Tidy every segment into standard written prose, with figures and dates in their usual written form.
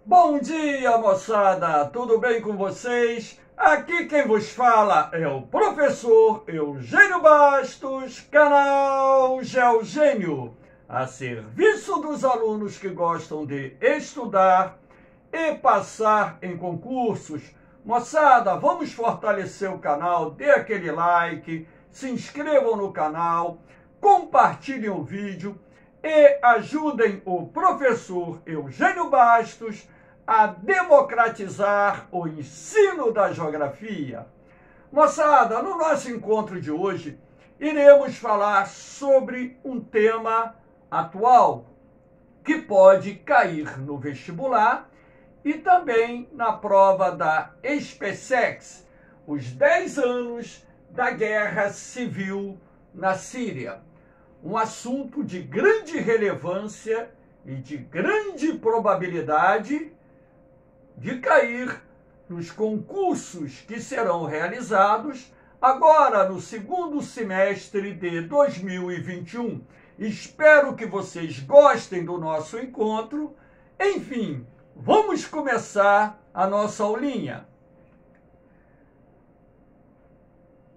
Bom dia, moçada! Tudo bem com vocês? Aqui quem vos fala é o professor Eugênio Bastos, canal Geogênio, a serviço dos alunos que gostam de estudar e passar em concursos. Moçada, vamos fortalecer o canal, dê aquele like, se inscrevam no canal, compartilhem o vídeo e ajudem o professor Eugênio Bastos a democratizar o ensino da geografia. Moçada, no nosso encontro de hoje, iremos falar sobre um tema atual que pode cair no vestibular e também na prova da SpaceX, os 10 anos da Guerra Civil na Síria. Um assunto de grande relevância e de grande probabilidade de cair nos concursos que serão realizados agora no segundo semestre de 2021. Espero que vocês gostem do nosso encontro. Enfim, vamos começar a nossa aulinha.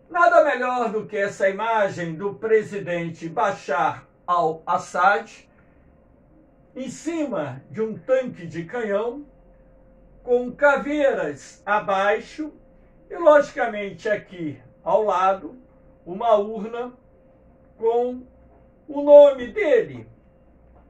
Nada melhor do que essa imagem do presidente Bashar al-Assad em cima de um tanque de canhão, com caveiras abaixo e, logicamente, aqui ao lado, uma urna com o nome dele,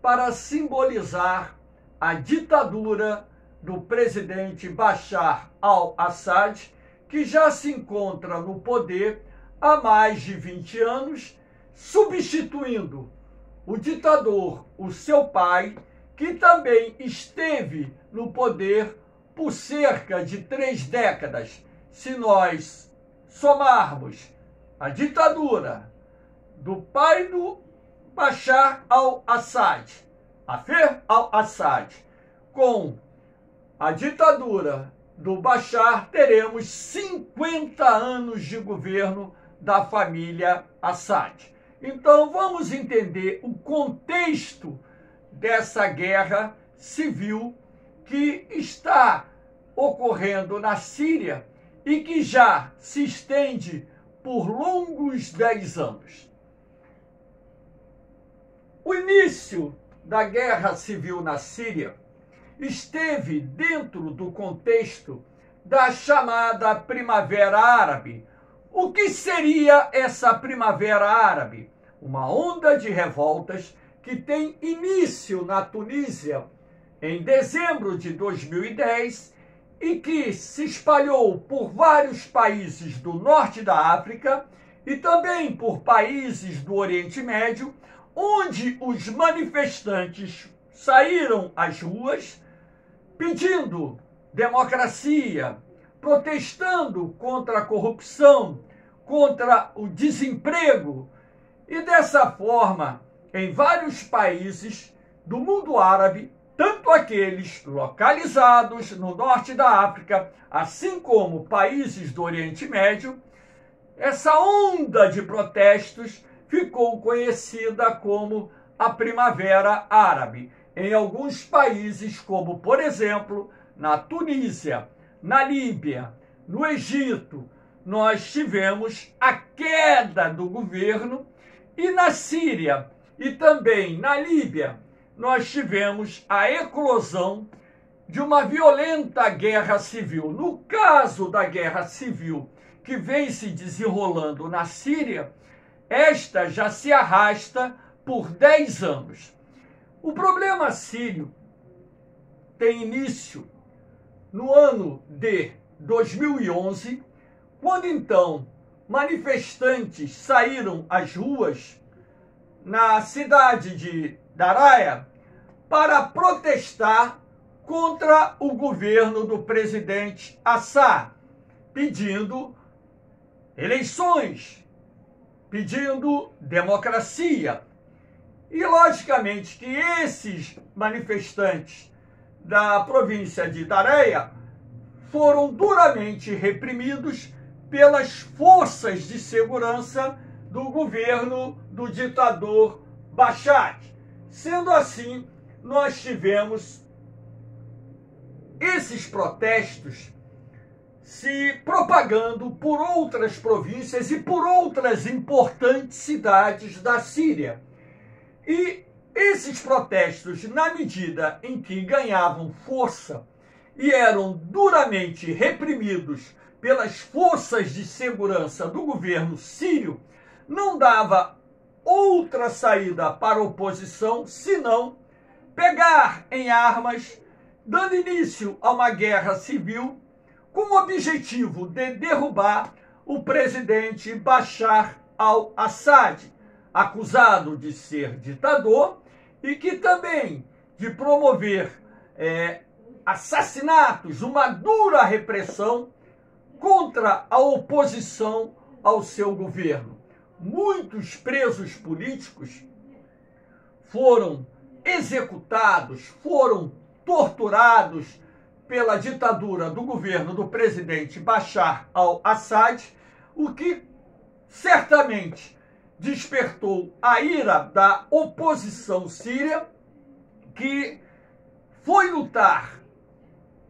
para simbolizar a ditadura do presidente Bashar al-Assad, que já se encontra no poder há mais de 20 anos, substituindo o ditador, o seu pai, que também esteve no poder por cerca de 3 décadas. Se nós somarmos a ditadura do pai do Bashar al-Assad, Hafez al-Assad, com a ditadura do Bashar, teremos 50 anos de governo da família Assad. Então vamos entender o contexto dessa guerra civil que está ocorrendo na Síria e que já se estende por longos 10 anos. O início da guerra civil na Síria esteve dentro do contexto da chamada Primavera Árabe. O que seria essa Primavera Árabe? Uma onda de revoltas que tem início na Tunísia em dezembro de 2010 e que se espalhou por vários países do norte da África e também por países do Oriente Médio, onde os manifestantes saíram às ruas pedindo democracia, protestando contra a corrupção, contra o desemprego. E dessa forma, em vários países do mundo árabe, tanto aqueles localizados no norte da África, assim como países do Oriente Médio, essa onda de protestos ficou conhecida como a Primavera Árabe. Em alguns países, como por exemplo, na Tunísia, na Líbia, no Egito, nós tivemos a queda do governo, e na Síria e também na Líbia, nós tivemos a eclosão de uma violenta guerra civil. No caso da guerra civil que vem se desenrolando na Síria, esta já se arrasta por 10 anos. O problema sírio tem início no ano de 2011, quando então manifestantes saíram às ruas na cidade de Daraya para protestar contra o governo do presidente Assad, pedindo eleições, pedindo democracia. E, logicamente, que esses manifestantes da província de Daraya foram duramente reprimidos pelas forças de segurança do governo do ditador Bashar. Sendo assim, nós tivemos esses protestos se propagando por outras províncias e por outras importantes cidades da Síria. E esses protestos, na medida em que ganhavam força e eram duramente reprimidos pelas forças de segurança do governo sírio, não dava outra saída para a oposição senão pegar em armas, dando início a uma guerra civil com o objetivo de derrubar o presidente Bashar al-Assad, acusado de ser ditador e que também de promover assassinatos, uma dura repressão contra a oposição ao seu governo. Muitos presos políticos foram executados, foram torturados pela ditadura do governo do presidente Bashar al-Assad, o que certamente despertou a ira da oposição síria, que foi lutar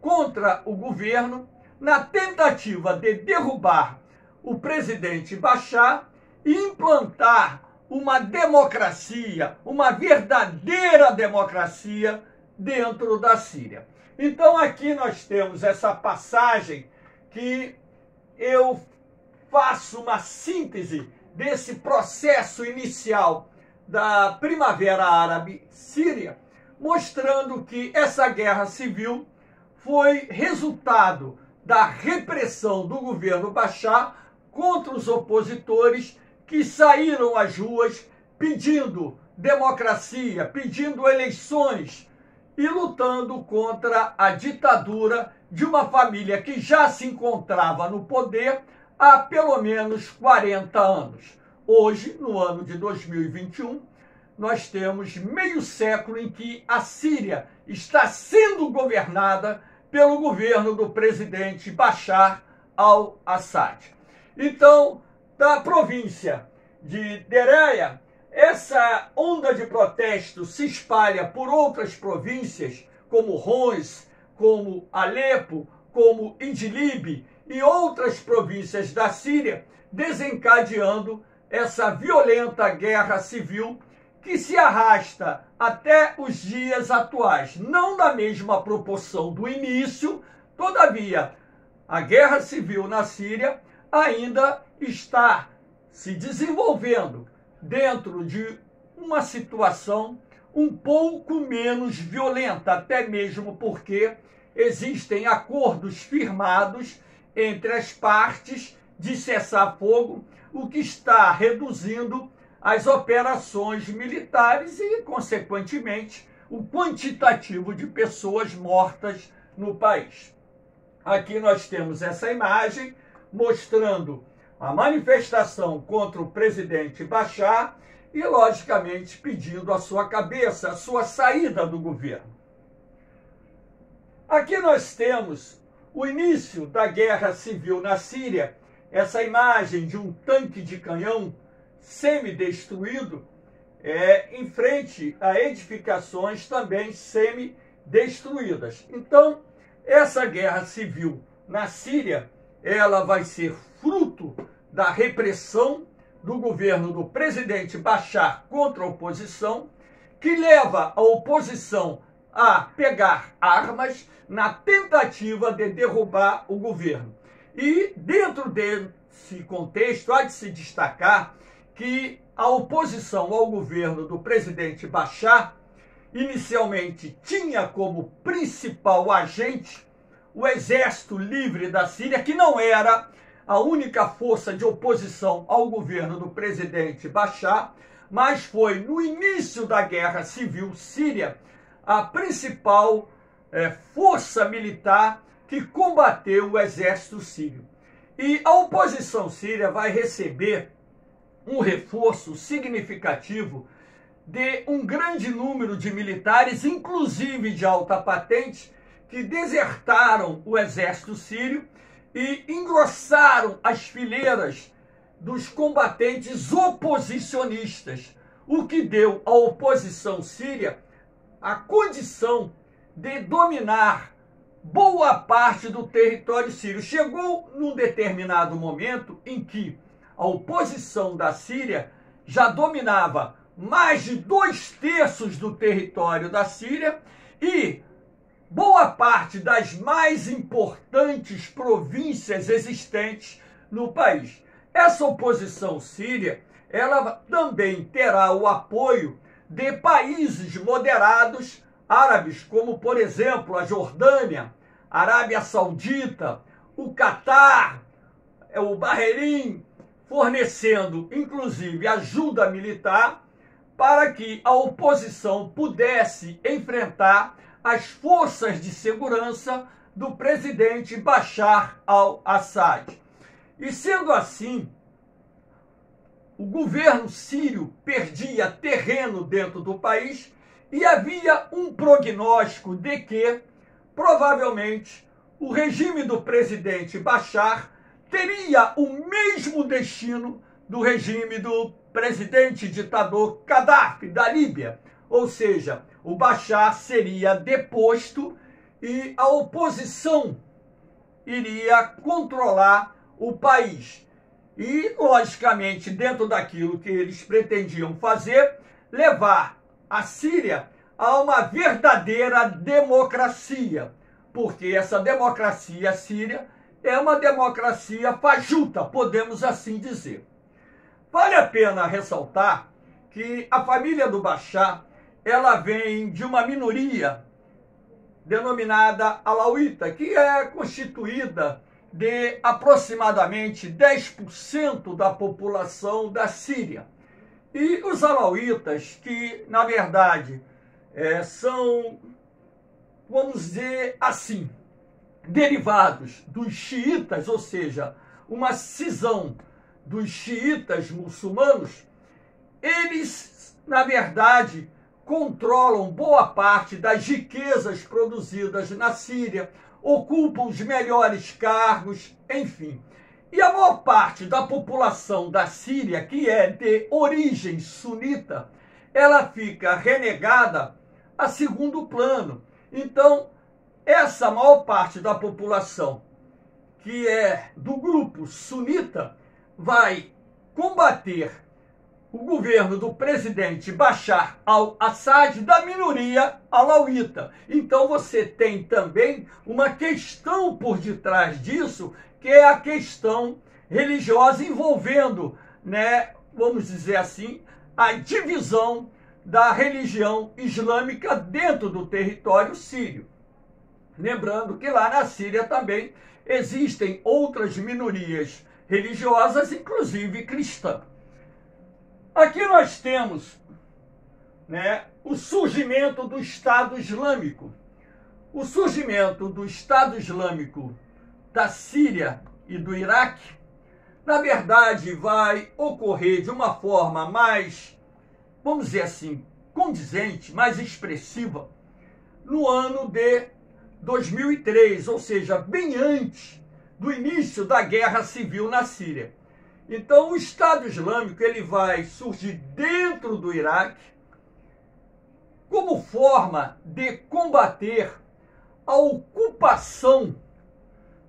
contra o governo na tentativa de derrubar o presidente Bashar e implantar uma democracia, uma verdadeira democracia dentro da Síria. Então aqui nós temos essa passagem que eu faço uma síntese desse processo inicial da Primavera Árabe Síria, mostrando que essa guerra civil foi resultado da repressão do governo Bashar contra os opositores que saíram às ruas pedindo democracia, pedindo eleições e lutando contra a ditadura de uma família que já se encontrava no poder há pelo menos 40 anos. Hoje, no ano de 2021, nós temos meio século em que a Síria está sendo governada pelo governo do presidente Bashar al-Assad. Então, da província de Dereia, essa onda de protesto se espalha por outras províncias, como Homs, como Alepo, como Idlib e outras províncias da Síria, desencadeando essa violenta guerra civil que se arrasta até os dias atuais. Não na mesma proporção do início, todavia, a guerra civil na Síria ainda está se desenvolvendo dentro de uma situação um pouco menos violenta, até mesmo porque existem acordos firmados entre as partes de cessar-fogo, o que está reduzindo as operações militares e, consequentemente, o quantitativo de pessoas mortas no país. Aqui nós temos essa imagem mostrando a manifestação contra o presidente Bashar e, logicamente, pedindo a sua cabeça, a sua saída do governo. Aqui nós temos o início da guerra civil na Síria, essa imagem de um tanque de canhão semi-destruído em frente a edificações também semi-destruídas. Então, essa guerra civil na Síria, ela vai ser fruto da repressão do governo do presidente Bashar contra a oposição, que leva a oposição a pegar armas na tentativa de derrubar o governo. E dentro desse contexto há de se destacar que a oposição ao governo do presidente Bashar inicialmente tinha como principal agente o Exército Livre da Síria, que não era a única força de oposição ao governo do presidente Bashar, mas foi no início da guerra civil síria a principal força militar que combateu o exército sírio. E a oposição síria vai receber um reforço significativo de um grande número de militares, inclusive de alta patente, que desertaram o exército sírio e engrossaram as fileiras dos combatentes oposicionistas, o que deu à oposição síria a condição de dominar boa parte do território sírio. Chegou num determinado momento em que a oposição da Síria já dominava mais de 2/3 do território da Síria e boa parte das mais importantes províncias existentes no país. Essa oposição síria, ela também terá o apoio de países moderados árabes, como, por exemplo, a Jordânia, a Arábia Saudita, o Catar, o Bahrein, fornecendo, inclusive, ajuda militar para que a oposição pudesse enfrentar as forças de segurança do presidente Bashar al-Assad. E sendo assim, o governo sírio perdia terreno dentro do país e havia um prognóstico de que, provavelmente, o regime do presidente Bashar teria o mesmo destino do regime do presidente ditador Gaddafi, da Líbia. Ou seja, o Bashar seria deposto e a oposição iria controlar o país. E, logicamente, dentro daquilo que eles pretendiam fazer, levar a Síria a uma verdadeira democracia, porque essa democracia síria é uma democracia fajuta, podemos assim dizer. Vale a pena ressaltar que a família do Bashar, ela vem de uma minoria denominada alauíta, que é constituída de aproximadamente 10% da população da Síria. E os alauítas, que na verdade são, vamos dizer assim, derivados dos xiitas, ou seja, uma cisão dos xiitas muçulmanos, eles, na verdade, controlam boa parte das riquezas produzidas na Síria, ocupam os melhores cargos, enfim. E a maior parte da população da Síria, que é de origem sunita, ela fica renegada a segundo plano. Então, essa maior parte da população, que é do grupo sunita, vai combater o governo do presidente Bashar al-Assad, da minoria alauíta. Então você tem também uma questão por detrás disso, que é a questão religiosa envolvendo, vamos dizer assim, a divisão da religião islâmica dentro do território sírio. Lembrando que lá na Síria também existem outras minorias religiosas, inclusive cristã. Aqui nós temos o surgimento do Estado Islâmico. O surgimento do Estado Islâmico da Síria e do Iraque, na verdade, vai ocorrer de uma forma mais, vamos dizer assim, condizente, mais expressiva, no ano de 2003, ou seja, bem antes do início da Guerra Civil na Síria. Então, o Estado Islâmico ele vai surgir dentro do Iraque como forma de combater a ocupação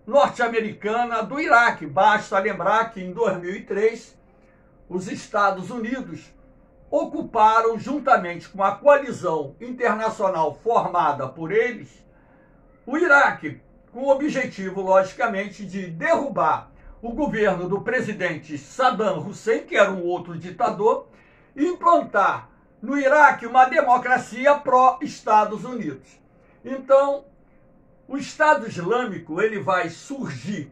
norte-americana do Iraque. Basta lembrar que em 2003 os Estados Unidos ocuparam, juntamente com a coalizão internacional formada por eles, o Iraque, com o objetivo, logicamente, de derrubar o governo do presidente Saddam Hussein, que era um outro ditador, e implantar no Iraque uma democracia pró-Estados Unidos. Então, o Estado Islâmico ele vai surgir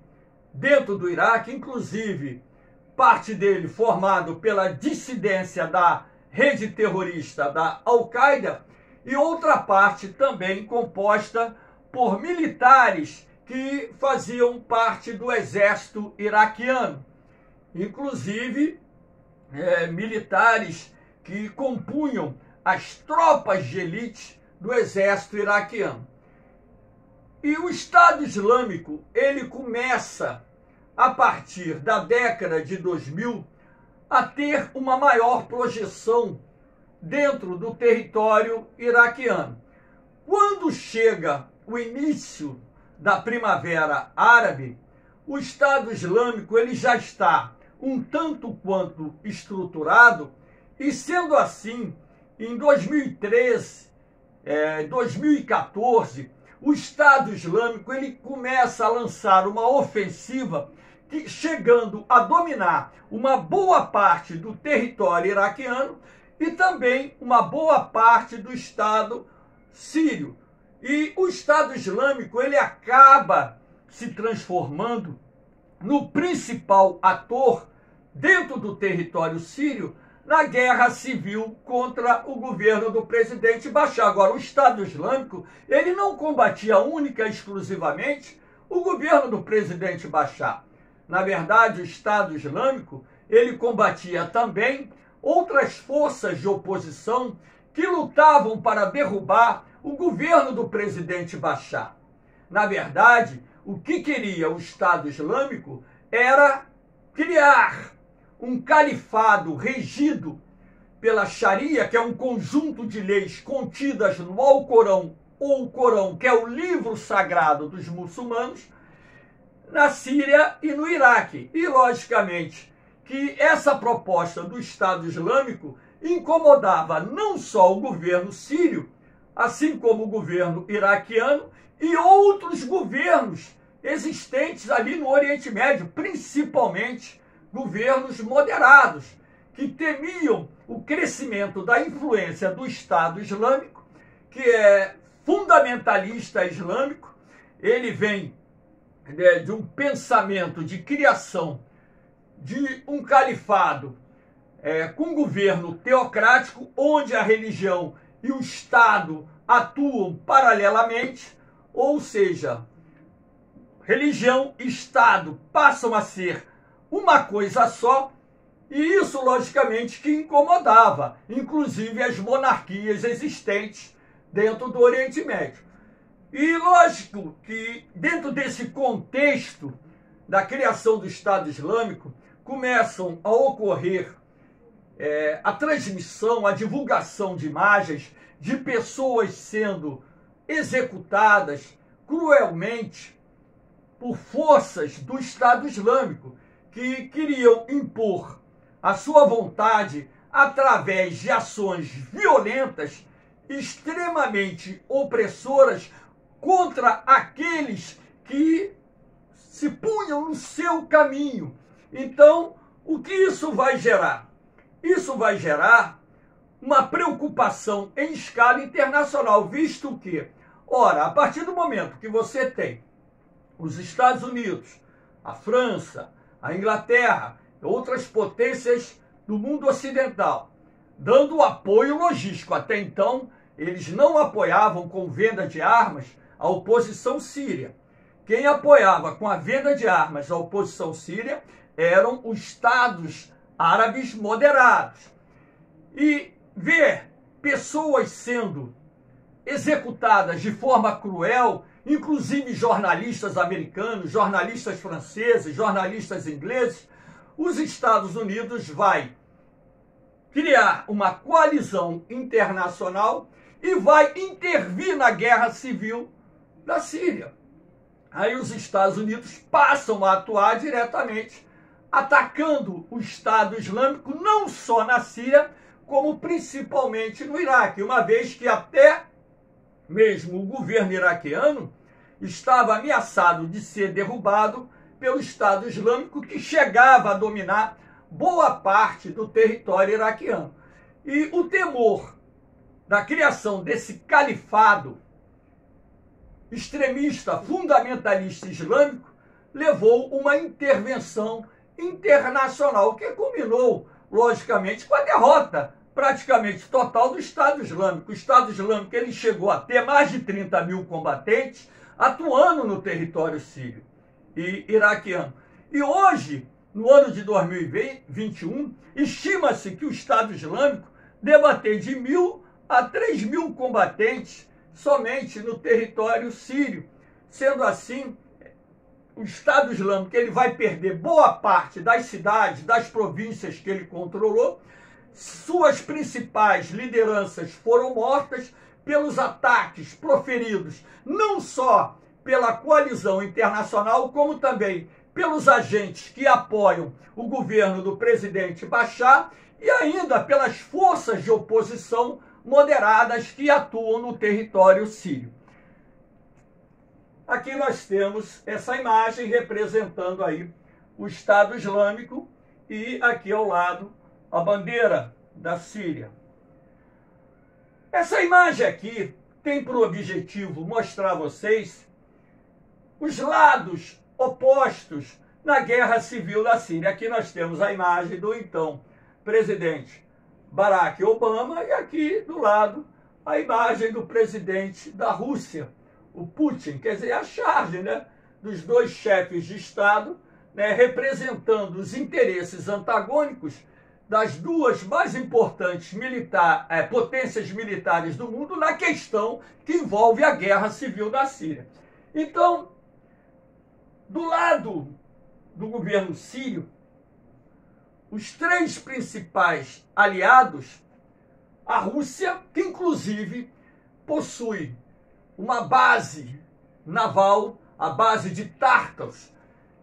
dentro do Iraque, inclusive parte dele formado pela dissidência da rede terrorista da Al-Qaeda e outra parte também composta por militares que faziam parte do exército iraquiano, inclusive militares que compunham as tropas de elite do exército iraquiano. E o Estado Islâmico, ele começa, a partir da década de 2000, a ter uma maior projeção dentro do território iraquiano. Quando chega o início da Primavera Árabe, o Estado Islâmico ele já está um tanto quanto estruturado e, sendo assim, em 2013, 2014, o Estado Islâmico ele começa a lançar uma ofensiva chegando a dominar uma boa parte do território iraquiano e também uma boa parte do Estado sírio. E o Estado Islâmico ele acaba se transformando no principal ator dentro do território sírio na guerra civil contra o governo do presidente Bashar. Agora, o Estado Islâmico ele não combatia única e exclusivamente o governo do presidente Bashar. Na verdade, o Estado Islâmico ele combatia também outras forças de oposição que lutavam para derrubar o governo do presidente Bashar. Na verdade, o que queria o Estado Islâmico era criar um califado regido pela Sharia, que é um conjunto de leis contidas no Alcorão, ou o Corão, que é o livro sagrado dos muçulmanos, na Síria e no Iraque. E, logicamente, que essa proposta do Estado Islâmico incomodava não só o governo sírio, assim como o governo iraquiano e outros governos existentes ali no Oriente Médio, principalmente governos moderados, que temiam o crescimento da influência do Estado Islâmico, que é fundamentalista islâmico. Ele vem de um pensamento de criação de um califado com governo teocrático, onde a religião e o Estado atuam paralelamente, ou seja, religião e Estado passam a ser uma coisa só, e isso, logicamente, que incomodava, inclusive, as monarquias existentes dentro do Oriente Médio. E lógico que, dentro desse contexto da criação do Estado Islâmico, começam a ocorrer a transmissão, a divulgação de imagens de pessoas sendo executadas cruelmente por forças do Estado Islâmico, que queriam impor a sua vontade através de ações violentas, extremamente opressoras, contra aqueles que se punham no seu caminho. Então, o que isso vai gerar? Isso vai gerar uma preocupação em escala internacional, visto que, ora, a partir do momento que você tem os Estados Unidos, a França, a Inglaterra, outras potências do mundo ocidental, dando apoio logístico. Até então, eles não apoiavam com venda de armas a oposição síria. Quem apoiava com a venda de armas a oposição síria eram os estados árabes moderados. E ver pessoas sendo executadas de forma cruel, inclusive jornalistas americanos, jornalistas franceses, jornalistas ingleses, os Estados Unidos vai criar uma coalizão internacional e vai intervir na guerra civil da Síria. Aí os Estados Unidos passam a atuar diretamente, atacando o Estado Islâmico não só na Síria, como principalmente no Iraque, uma vez que até mesmo o governo iraquiano estava ameaçado de ser derrubado pelo Estado Islâmico, que chegava a dominar boa parte do território iraquiano. E o temor da criação desse califado extremista, fundamentalista islâmico, levou uma intervenção internacional que culminou, logicamente, com a derrota praticamente total do Estado Islâmico. O Estado Islâmico ele chegou a ter mais de 30 mil combatentes atuando no território sírio e iraquiano. E hoje, no ano de 2021, estima-se que o Estado Islâmico deva ter de 1.000 a 3.000 combatentes somente no território sírio. Sendo assim, o Estado Islâmico ele vai perder boa parte das cidades, das províncias que ele controlou. Suas principais lideranças foram mortas pelos ataques proferidos não só pela coalizão internacional, como também pelos agentes que apoiam o governo do presidente Bashar e ainda pelas forças de oposição moderadas que atuam no território sírio. Aqui nós temos essa imagem representando aí o Estado Islâmico e aqui ao lado a bandeira da Síria. Essa imagem aqui tem por objetivo mostrar a vocês os lados opostos na guerra civil da Síria. Aqui nós temos a imagem do então presidente Barack Obama e aqui do lado a imagem do presidente da Rússia, o Putin, quer dizer, a charge, né, dos dois chefes de Estado, né, representando os interesses antagônicos das duas mais importantes potências militares do mundo na questão que envolve a guerra civil da Síria. Então, do lado do governo sírio, os três principais aliados, a Rússia, que inclusive possui uma base naval, a base de Tartus,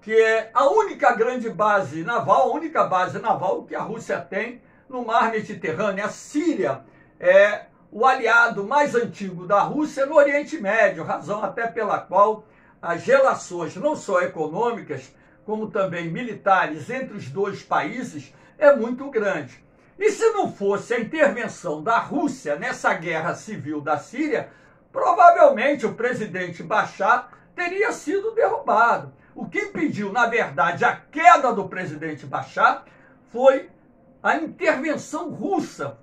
que é a única grande base naval, a única base naval que a Rússia tem no mar Mediterrâneo. A Síria é o aliado mais antigo da Rússia no Oriente Médio, razão até pela qual as relações, não só econômicas, como também militares entre os dois países, é muito grande. E se não fosse a intervenção da Rússia nessa guerra civil da Síria, provavelmente o presidente Bashar teria sido derrubado. O que impediu, na verdade, a queda do presidente Bashar foi a intervenção russa,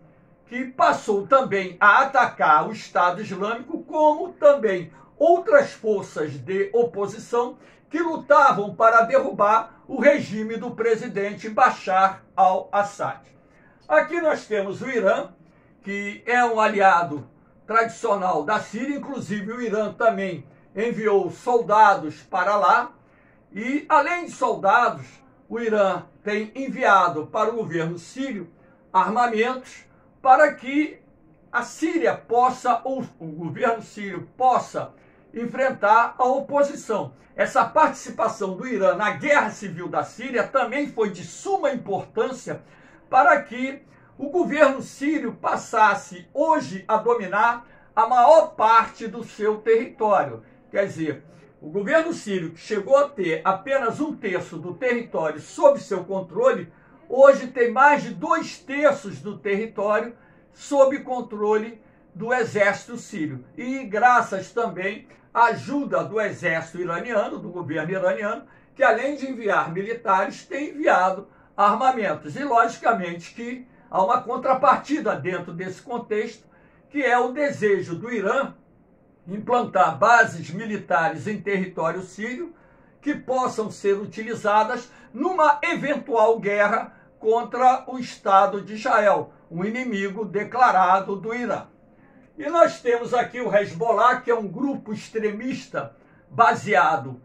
que passou também a atacar o Estado Islâmico, como também outras forças de oposição que lutavam para derrubar o regime do presidente Bashar al-Assad. Aqui nós temos o Irã, que é um aliado tradicional da Síria, inclusive o Irã também enviou soldados para lá, e além de soldados, o Irã tem enviado para o governo sírio armamentos para que a Síria possa, ou o governo sírio possa enfrentar a oposição. Essa participação do Irã na guerra civil da Síria também foi de suma importância para que o governo sírio passasse hoje a dominar a maior parte do seu território. Quer dizer, o governo sírio, que chegou a ter apenas 1/3 do território sob seu controle, hoje tem mais de 2/3 do território sob controle do exército sírio. E graças também à ajuda do exército iraniano, do governo iraniano, que além de enviar militares, tem enviado armamentos. E logicamente que há uma contrapartida dentro desse contexto, que é o desejo do Irã implantar bases militares em território sírio que possam ser utilizadas numa eventual guerra contra o Estado de Israel, um inimigo declarado do Irã. E nós temos aqui o Hezbollah, que é um grupo extremista baseado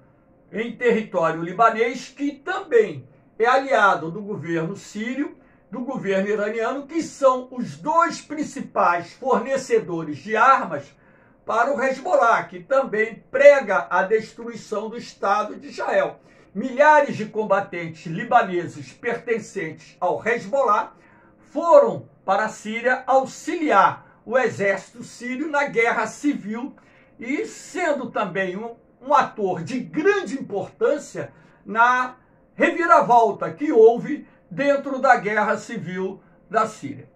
em território libanês, que também é aliado do governo sírio, do governo iraniano, que são os dois principais fornecedores de armas para o Hezbollah, que também prega a destruição do Estado de Israel. Milhares de combatentes libaneses pertencentes ao Hezbollah foram para a Síria auxiliar o exército sírio na guerra civil e sendo também um ator de grande importância na reviravolta que houve dentro da guerra civil da Síria.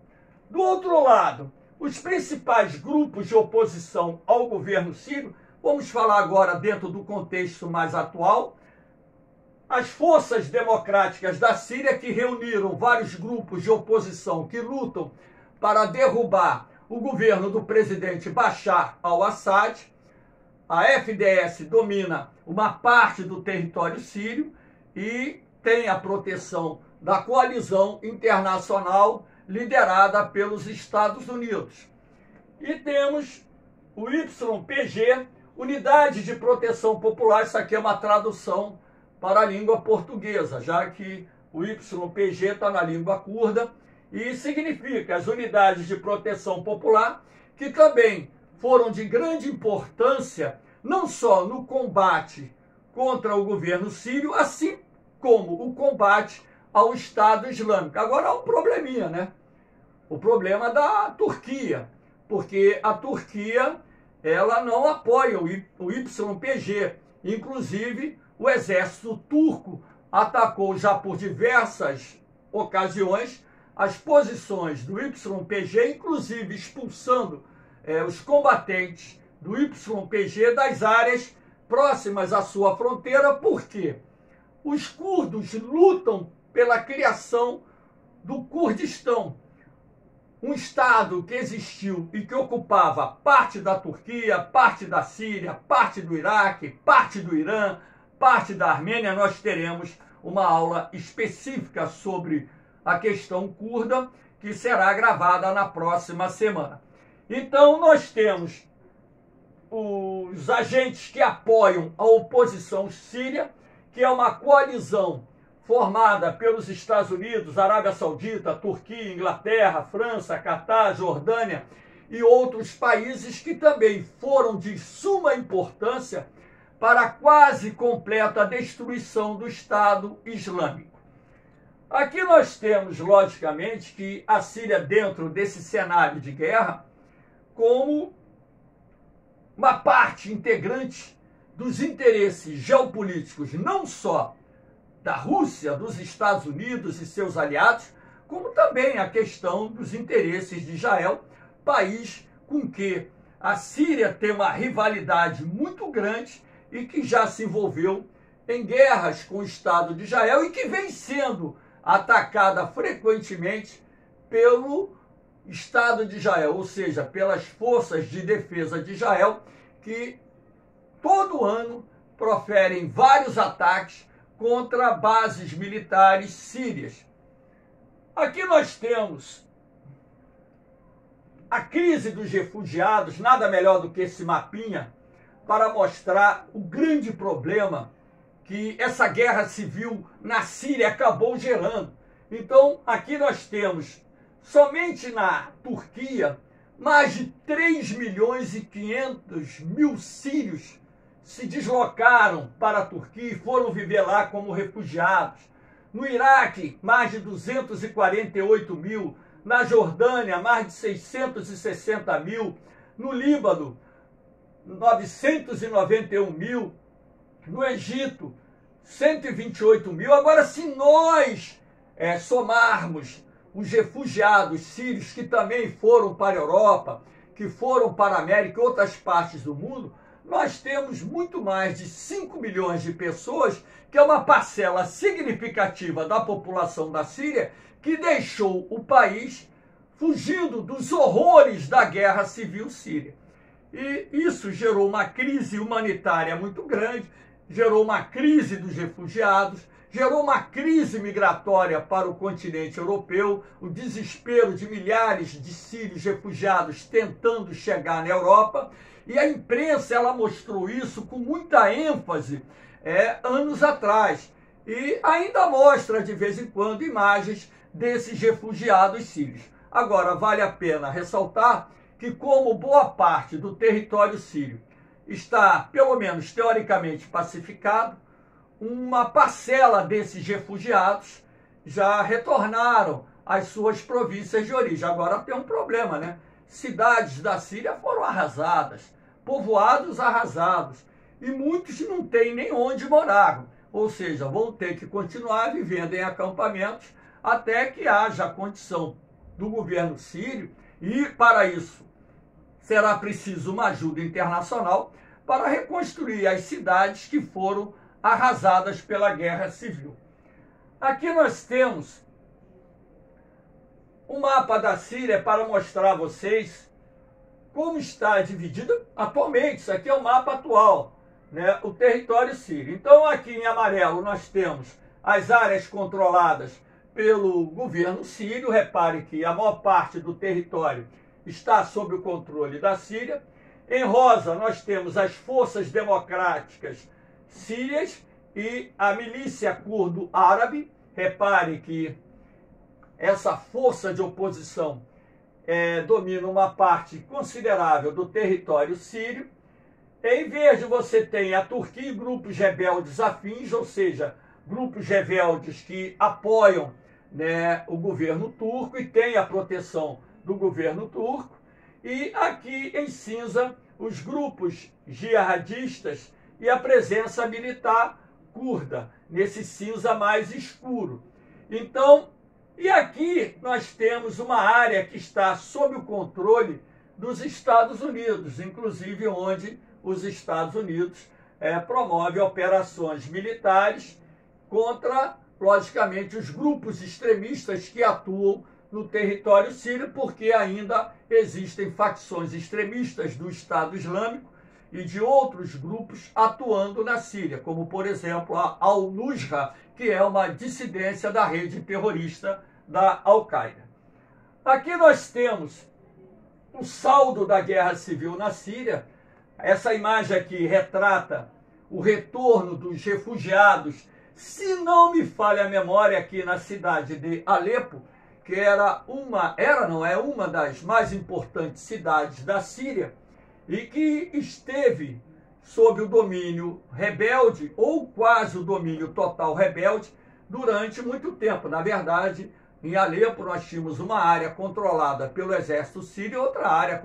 Do outro lado, os principais grupos de oposição ao governo sírio, vamos falar agora dentro do contexto mais atual, as forças democráticas da Síria, que reuniram vários grupos de oposição que lutam para derrubar o governo do presidente Bashar al-Assad. A FDS domina uma parte do território sírio e tem a proteção da coalizão internacional liderada pelos Estados Unidos. E temos o YPG, Unidade de Proteção Popular. Isso aqui é uma tradução para a língua portuguesa, já que o YPG está na língua curda, e significa as Unidades de Proteção Popular, que também foram de grande importância não só no combate contra o governo sírio, assim como o combate ao Estado Islâmico. Agora há um probleminha, né? O problema da Turquia, porque a Turquia ela não apoia o YPG. Inclusive, o exército turco atacou já por diversas ocasiões as posições do YPG, inclusive expulsando os combatentes do YPG das áreas próximas à sua fronteira, porque os curdos lutam pela criação do Kurdistão, um estado que existiu e que ocupava parte da Turquia, parte da Síria, parte do Iraque, parte do Irã, parte da Armênia. Nós teremos uma aula específica sobre a questão curda, que será gravada na próxima semana. Então, nós temos os agentes que apoiam a oposição síria, que é uma coalizão formada pelos Estados Unidos, Arábia Saudita, Turquia, Inglaterra, França, Catar, Jordânia e outros países que também foram de suma importância para a quase completa destruição do Estado Islâmico. Aqui nós temos, logicamente, que a Síria, dentro desse cenário de guerra, como uma parte integrante dos interesses geopolíticos, não só da Rússia, dos Estados Unidos e seus aliados, como também a questão dos interesses de Israel, país com que a Síria tem uma rivalidade muito grande e que já se envolveu em guerras com o Estado de Israel e que vem sendo atacada frequentemente pelo Estado de Israel, ou seja, pelas forças de defesa de Israel, que todo ano proferem vários ataques contra bases militares sírias. Aqui nós temos a crise dos refugiados, nada melhor do que esse mapinha para mostrar o grande problema que essa guerra civil na Síria acabou gerando. Então, aqui nós temos, somente na Turquia, mais de 3.500.000 sírios se deslocaram para a Turquia e foram viver lá como refugiados. No Iraque, mais de 248 mil. Na Jordânia, mais de 660 mil. No Líbano, 991 mil. No Egito, 128 mil. Agora, se nós somarmos os refugiados sírios que também foram para a Europa, que foram para a América e outras partes do mundo, nós temos muito mais de 5 milhões de pessoas, que é uma parcela significativa da população da Síria, que deixou o país fugindo dos horrores da guerra civil síria. E isso gerou uma crise humanitária muito grande, gerou uma crise dos refugiados, gerou uma crise migratória para o continente europeu, o desespero de milhares de sírios refugiados tentando chegar na Europa. E a imprensa ela mostrou isso com muita ênfase anos atrás. E ainda mostra de vez em quando imagens desses refugiados sírios. Agora, vale a pena ressaltar que, como boa parte do território sírio está, pelo menos teoricamente, pacificado, uma parcela desses refugiados já retornaram às suas províncias de origem. Agora tem um problema, né? Cidades da Síria foram arrasadas, povoados arrasados, e muitos não têm nem onde morar, ou seja, vão ter que continuar vivendo em acampamentos até que haja a condição do governo sírio, e para isso será preciso uma ajuda internacional para reconstruir as cidades que foram arrasadas pela guerra civil. Aqui nós temos um mapa da Síria para mostrar a vocês como está dividido atualmente. Isso aqui é o mapa atual, né? O território sírio. Então, aqui em amarelo nós temos as áreas controladas pelo governo sírio. Repare que a maior parte do território está sob o controle da Síria. Em rosa nós temos as forças democráticas sírias e a milícia curdo-árabe. Repare que essa força de oposição domina uma parte considerável do território sírio. Em verde você tem a Turquia e grupos rebeldes afins, ou seja, grupos rebeldes que apoiam, né, o governo turco e têm a proteção do governo turco. E aqui em cinza, os grupos jihadistas e a presença militar curda, nesse cinza mais escuro. Então, e aqui nós temos uma área que está sob o controle dos Estados Unidos, inclusive onde os Estados Unidos promovem operações militares contra, logicamente, os grupos extremistas que atuam no território sírio, porque ainda existem facções extremistas do Estado Islâmico e de outros grupos atuando na Síria, como, por exemplo, a Al-Nusra, que é uma dissidência da rede terrorista da Al-Qaeda. Aqui nós temos o saldo da guerra civil na Síria. Essa imagem aqui retrata o retorno dos refugiados, se não me falha a memória, aqui na cidade de Alepo, que é uma das mais importantes cidades da Síria e que esteve sob o domínio rebelde, ou quase o domínio total rebelde, durante muito tempo. Na verdade, em Alepo nós tínhamos uma área controlada pelo exército sírio e outra área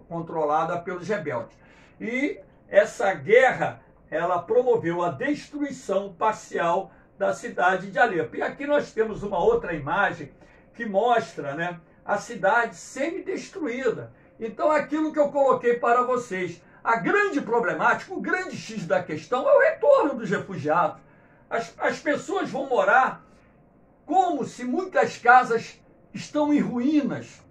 controlada pelos rebeldes. E essa guerra, ela promoveu a destruição parcial da cidade de Alepo. E aqui nós temos uma outra imagem que mostra, né, a cidade semi-destruída. Então, aquilo que eu coloquei para vocês, a grande problemática, o grande X da questão é o retorno dos refugiados. As pessoas vão morar como se muitas casas estão em ruínas.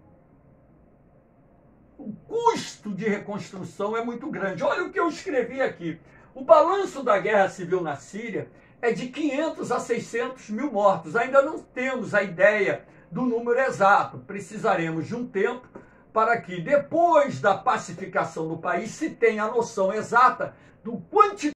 O custo de reconstrução é muito grande. Olha o que eu escrevi aqui. O balanço da guerra civil na Síria é de 500 a 600 mil mortos. Ainda não temos a ideia do número exato. Precisaremos de um tempo para que, depois da pacificação do país, se tenha a noção exata do quantidade